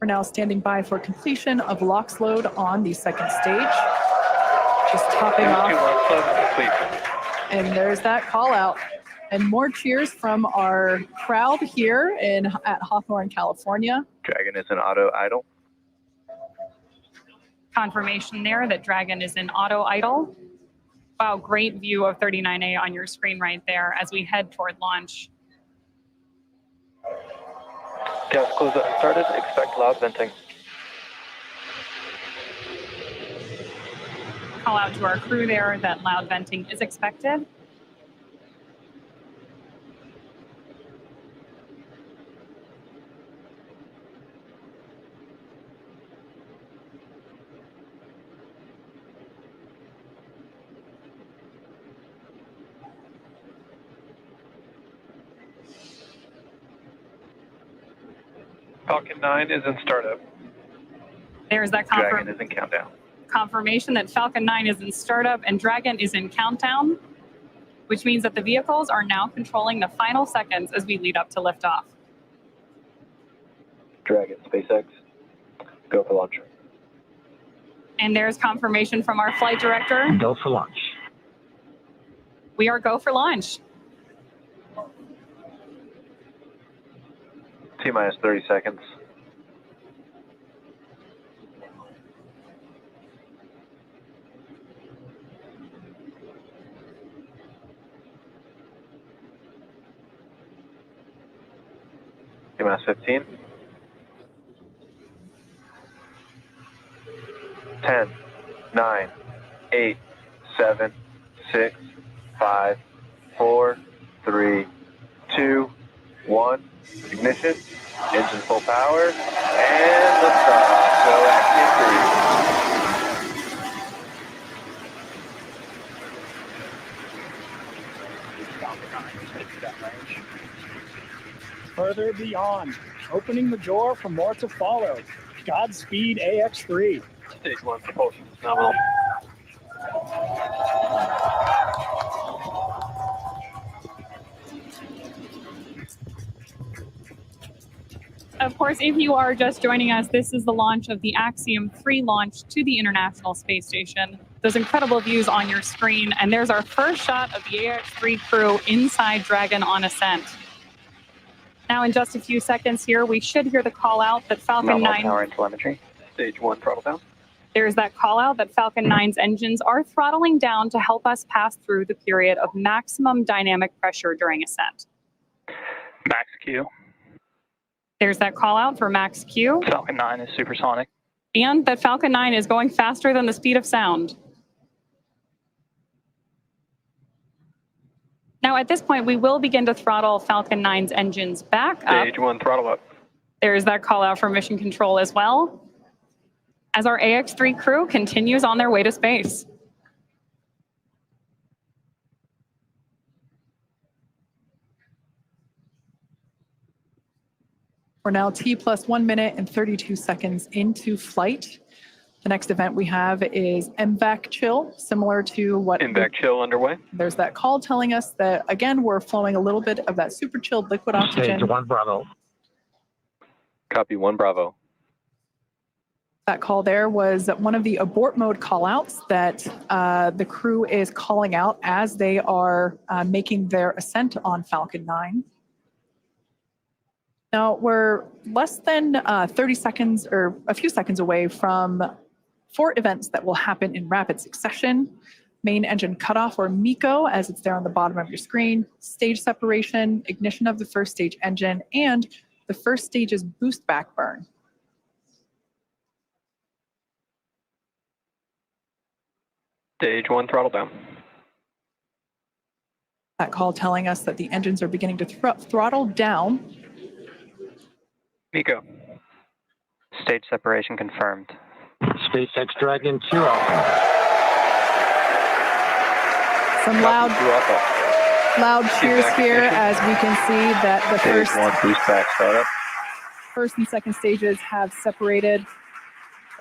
We're now standing by for completion of LOX load on the second stage. Just topping off. And there's that call out. And more cheers from our crowd here at Hawthorne, California. Dragon is an auto idle. Confirmation there that Dragon is in auto idle. Wow, great view of 39A on your screen right there as we head toward launch. Gas close up started. Expect loud venting. Call out to our crew there that loud venting is expected. Falcon 9 is in startup. There's that Dragon is in countdown. Confirmation that Falcon 9 is in startup and Dragon is in countdown, which means that the vehicles are now controlling the final seconds as we lead up to liftoff. Dragon, SpaceX, go for launch. And there's confirmation from our flight director. Go for launch. We are go for launch. T-minus 30 seconds. T-minus 15. 10, 9, 8, 7, 6, 5, 4, 3, 2, 1. Ignition, engine full power, and liftoff. Go AXIOM-3. Further beyond, opening the door for more to follow. Godspeed, AX3. Stage 1 propulsion is nominal. Of course, if you are just joining us, this is the launch of the AXIOM-3 launch to the International Space Station. Those incredible views on your screen, and there's our first shot of the AX3 crew inside Dragon on ascent. Now, in just a few seconds here, we should hear the call out that Falcon 9... power and telemetry. Stage 1 throttle down. There's that call out that Falcon 9's engines are throttling down to help us pass through the period of maximum dynamic pressure during ascent. Max Q. There's that call out for Max Q. Falcon 9 is supersonic. And that Falcon 9 is going faster than the speed of sound. Now, at this point, we will begin to throttle Falcon 9's engines back up. Stage 1 throttle up. There's that call out for mission control as well, as our AX3 crew continues on their way to space. We're now T plus 1 minute and 32 seconds into flight. The next event we have is MVAC chill, similar to what... MVAC chill underway. There's that call telling us that, again, we're flowing a little bit of that super chilled liquid oxygen. Stage 1 Bravo. Copy 1 Bravo. That call there was one of the abort mode callouts that the crew is calling out as they are making their ascent on Falcon 9. Now, we're less than 30 seconds or a few seconds away from 4 events that will happen in rapid succession. Main engine cutoff, or MECO, as it's there on the bottom of your screen, stage separation, ignition of the first stage engine, and the first stage's boost back burn. Stage 1 throttle down. That call telling us that the engines are beginning to throttle down. MECO. Stage separation confirmed. SpaceX Dragon 2 Alpha. Some loud cheers here as we can see that the Stage 1 boost back startup. first and second stages have separated.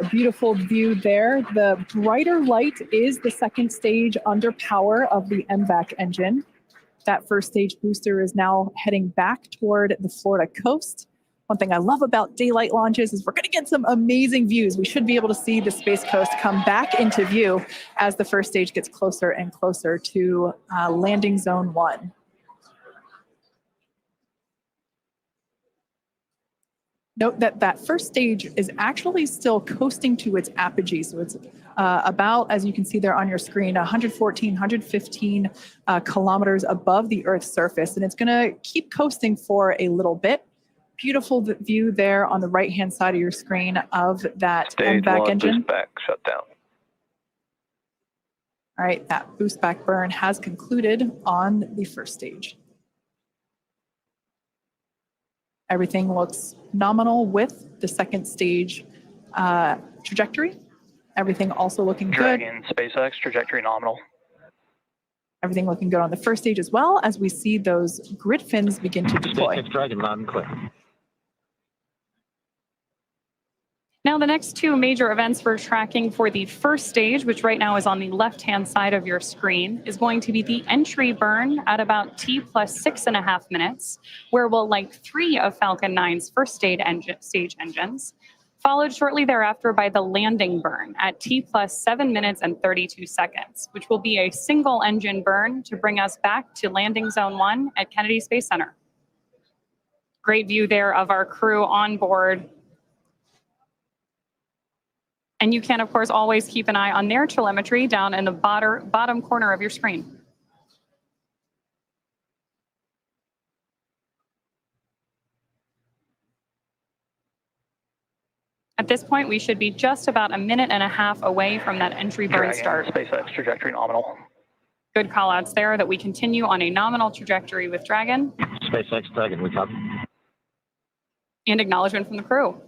A beautiful view there. The brighter light is the second stage under power of the MVAC engine. That first stage booster is now heading back toward the Florida coast. One thing I love about daylight launches is we're going to get some amazing views. We should be able to see the Space Coast come back into view as the first stage gets closer and closer to landing zone 1. Note that that first stage is actually still coasting to its apogee. So it's about, as you can see there on your screen, 114, 115 kilometers above the Earth's surface. And it's going to keep coasting for a little bit. Beautiful view there on the right-hand side of your screen of that Stage MVAC 1 engine. boost back shutdown. All right, that boost back burn has concluded on the first stage. Everything looks nominal with the second stage trajectory. Everything also looking good. Dragon, SpaceX, trajectory nominal. Everything looking good on the first stage as well as we see those grid fins begin to deploy. SpaceX Dragon loud and clear. Now, the next two major events we're tracking for the first stage, which right now is on the left-hand side of your screen, is going to be the entry burn at about T plus 6.5 minutes, where we'll light 3 of Falcon 9's first stage engines, followed shortly thereafter by the landing burn at T plus 7 minutes and 32 seconds, which will be a single engine burn to bring us back to landing zone 1 at Kennedy Space Center. Great view there of our crew on board. And you can, of course, always keep an eye on their telemetry down in the bottom corner of your screen. At this point, we should be just about 1.5 minutes away from that entry burn Dragon, start. SpaceX, trajectory nominal. Good call outs there that we continue on a nominal trajectory with Dragon. SpaceX Dragon, we copy. And acknowledgement from the crew.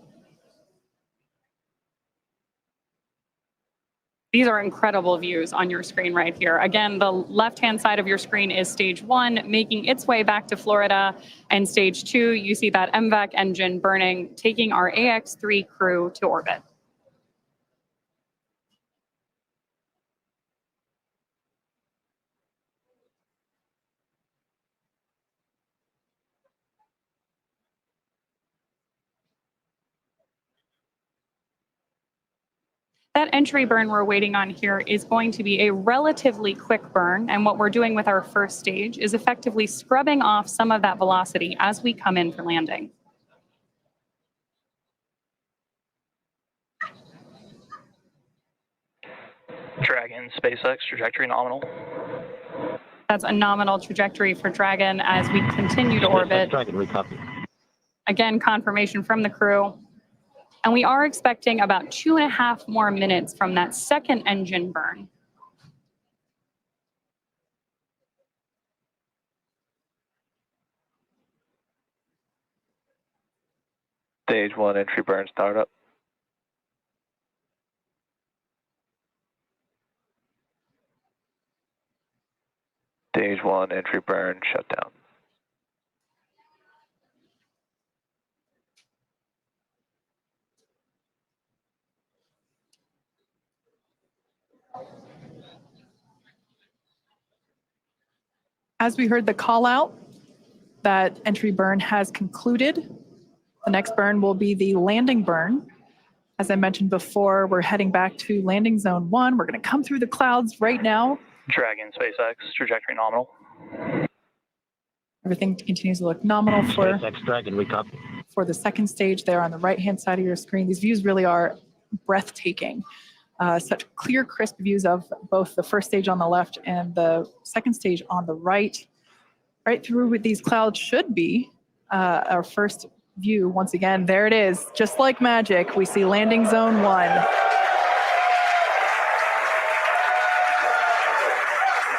These are incredible views on your screen right here. Again, the left-hand side of your screen is stage 1, making its way back to Florida. And stage 2, you see that MVAC engine burning, taking our AX-3 crew to orbit. That entry burn we're waiting on here is going to be a relatively quick burn, and what we're doing with our first stage is effectively scrubbing off some of that velocity as we come in for landing. Dragon, SpaceX, trajectory nominal. That's a nominal trajectory for Dragon as we continue to orbit. Dragon, we copy. Again, confirmation from the crew. And we are expecting about 2.5 more minutes from that second engine burn. Stage 1 entry burn startup. Stage 1 entry burn shutdown. As we heard the call out, that entry burn has concluded. The next burn will be the landing burn. As I mentioned before, we're heading back to landing zone 1. We're going to come through the clouds right now. Dragon, SpaceX, trajectory nominal. Everything continues to look nominal SpaceX Dragon, we copy. for the second stage there on the right-hand side of your screen. These views really are breathtaking. Such clear, crisp views of both the first stage on the left and the second stage on the right. Right through with these clouds should be our first view. Once again, there it is. Just like magic, we see landing zone 1.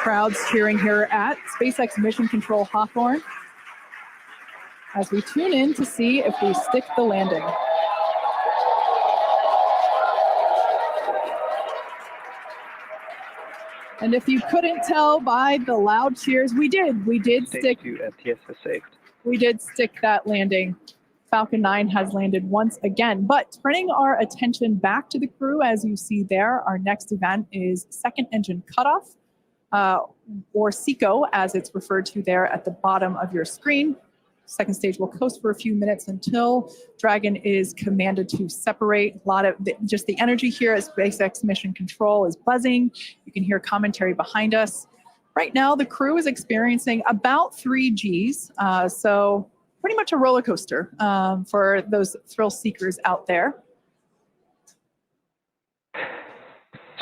Crowds cheering here at SpaceX Mission Control Hawthorne as we tune in to see if we stick the landing. And if you couldn't tell by the loud cheers, we did Stage 2 STS is saved. We did stick that landing. Falcon 9 has landed once again. But turning our attention back to the crew, as you see there, our next event is second engine cutoff, or SECO, as it's referred to there at the bottom of your screen. Second stage will coast for a few minutes until Dragon is commanded to separate. A lot of just the energy here at SpaceX Mission Control is buzzing. You can hear commentary behind us. Right now, the crew is experiencing about 3 Gs, so pretty much a roller coaster for those thrill seekers out there.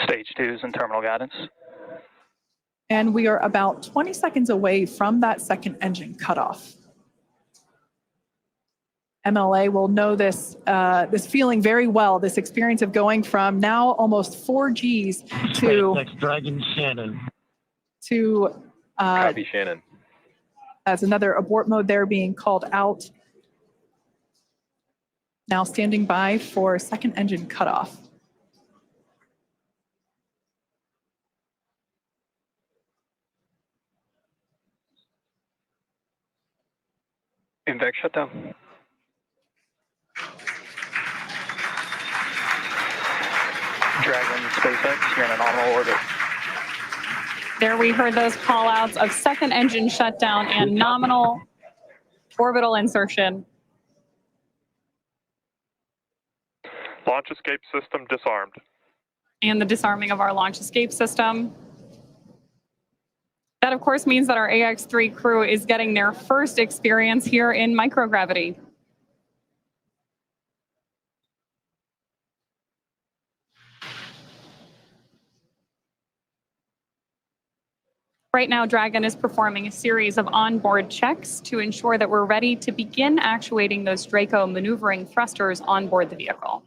Stage 2 is in terminal guidance. And we are about 20 seconds away from that second engine cutoff. MLA will know this feeling very well, this experience of going from now almost 4 Gs to SpaceX Dragon Shannon. Copy, Shannon. as another abort mode there being called out. Now standing by for second engine cutoff. Invex shutdown. Dragon, SpaceX, you're in a nominal orbit. There we heard those call outs of second engine shutdown and nominal orbital insertion. Launch escape system disarmed. And the disarming of our launch escape system. That, of course, means that our AX-3 crew is getting their first experience here in microgravity. Right now, Dragon is performing a series of onboard checks to ensure that we're ready to begin actuating those Draco maneuvering thrusters on board the vehicle.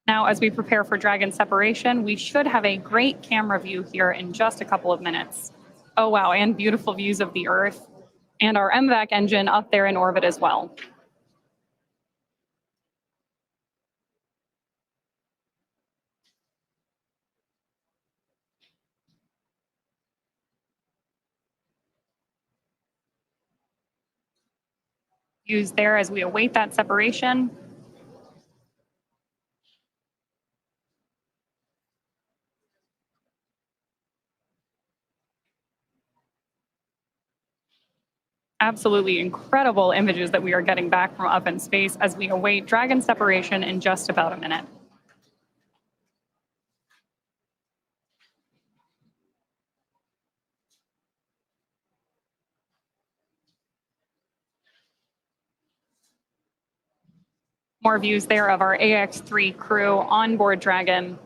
Now, as we prepare for Dragon separation, we should have a great camera view here in just a couple of minutes. Oh, wow, and beautiful views of the Earth and our MVAC engine up there in orbit as well. Views there as we await that separation. Absolutely incredible images that we are getting back from up in space as we await Dragon separation in just about a minute. More views there of our AX-3 crew on board Dragon.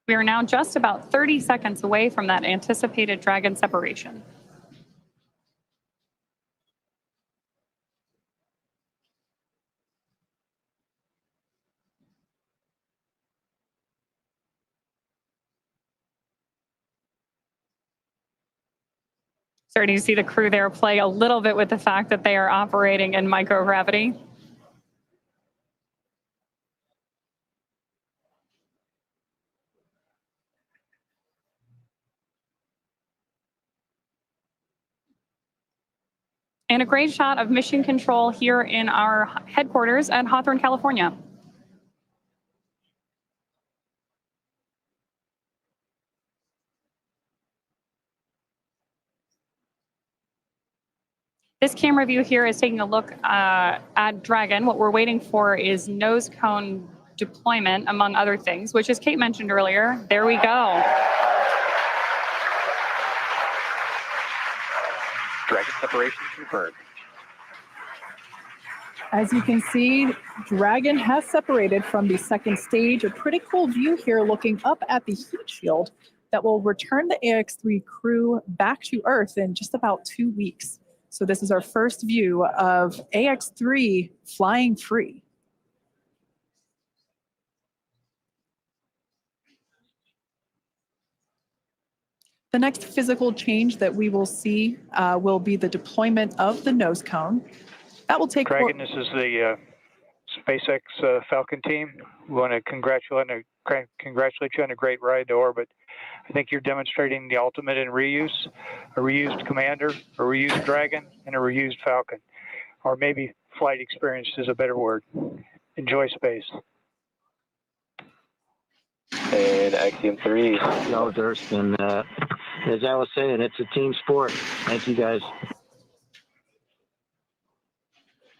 We are now just about 30 seconds away from that anticipated Dragon separation. Starting to see the crew there play a little bit with the fact that they are operating in microgravity. And a great shot of mission control here in our headquarters at Hawthorne, California. This camera view here is taking a look at Dragon. What we're waiting for is nose cone deployment, among other things, which, as Kate mentioned earlier, there we go. Dragon separation confirmed. As you can see, Dragon has separated from the second stage. A pretty cool view here looking up at the heat shield that will return the AX-3 crew back to Earth in just about 2 weeks. So this is our first view of AX-3 flying free. The next physical change that we will see will be the deployment of the nose cone. That will take... Dragon, this is the SpaceX Falcon team. We want to congratulate and congratulate you on a great ride to orbit. I think you're demonstrating the ultimate in reuse, a reused Commander, a reused Dragon, and a reused Falcon. Or maybe flight experience is a better word. Enjoy space. And AXIOM-3. No, Durst, and as I was saying, it's a team sport. Thank you, guys.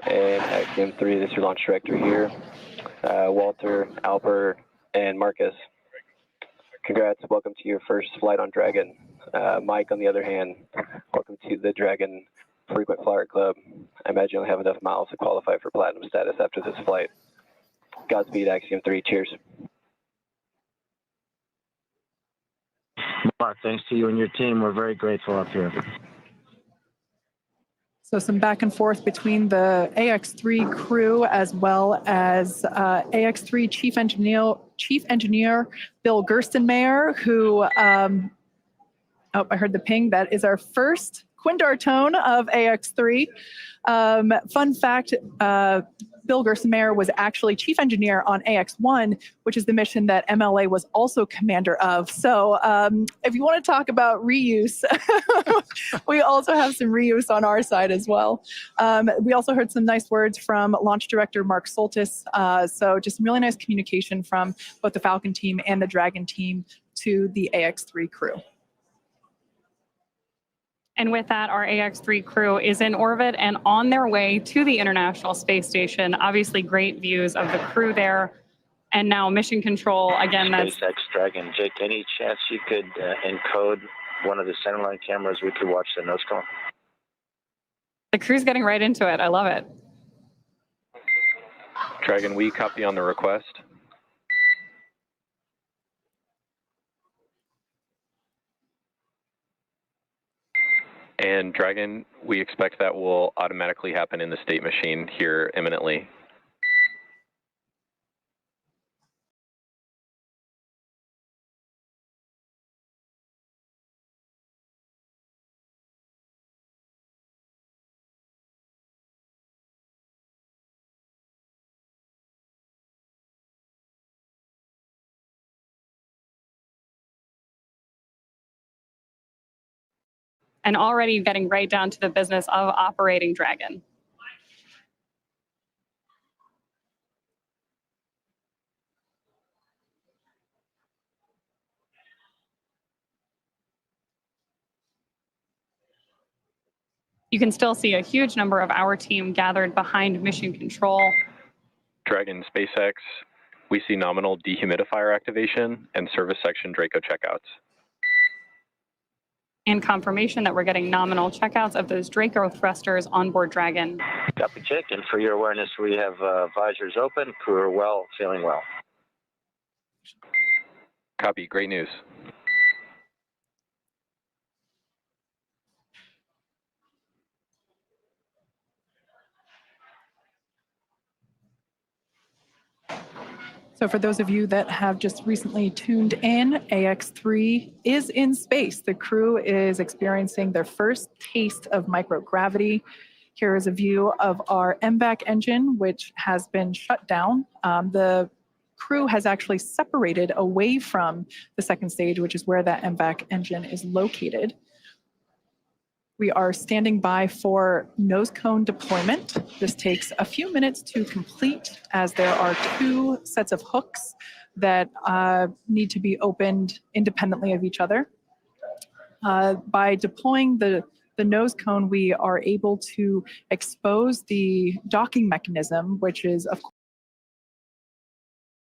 And AXIOM-3, this is your launch director here. Walter, Alper, and Marcus. Congrats, welcome to your first flight on Dragon. Mike, on the other hand, welcome to the Dragon Frequent Flyer Club. I imagine you'll have enough miles to qualify for platinum status after this flight. Godspeed, AXIOM-3, cheers. Mark, thanks to you and your team. We're very grateful up here. So some back and forth between the AX3 crew as well as AX3 Chief Engineer Bill Gerstenmayer, who, oh, I heard the ping. That is our first Quindar tone of AX3. Fun fact, Bill Gerstenmayer was actually chief engineer on AX1, which is the mission that MLA was also commander of. So if you want to talk about reuse, we also have some reuse on our side as well. We also heard some nice words from launch director Mark Soltis. So just really nice communication from both the Falcon team and the Dragon team to the AX3 crew. And with that, our AX3 crew is in orbit and on their way to the International Space Station. Obviously, great views of the crew there. And now mission control, again, that's... SpaceX Dragon. Jake, any chance you could encode one of the centerline cameras? We could watch the nose cone. The crew's getting right into it. I love it. Dragon, we copy on the request. And Dragon, we expect that will automatically happen in the state machine here imminently. And already getting right down to the business of operating Dragon. You can still see a huge number of our team gathered behind mission control. Dragon, SpaceX, we see nominal dehumidifier activation and service section Draco checkouts. And confirmation that we're getting nominal checkouts of those Draco thrusters on board Dragon. Copy, Jake. And for your awareness, we have visors open. Crew are well, feeling well. Copy, great news. So for those of you that have just recently tuned in, AX3 is in space. The crew is experiencing their first taste of microgravity. Here is a view of our MVAC engine, which has been shut down. The crew has actually separated away from the second stage, which is where that MVAC engine is located. We are standing by for nose cone deployment. This takes a few minutes to complete as there are 2 sets of hooks that need to be opened independently of each other. By deploying the nose cone, we are able to expose the docking mechanism, which is, of course,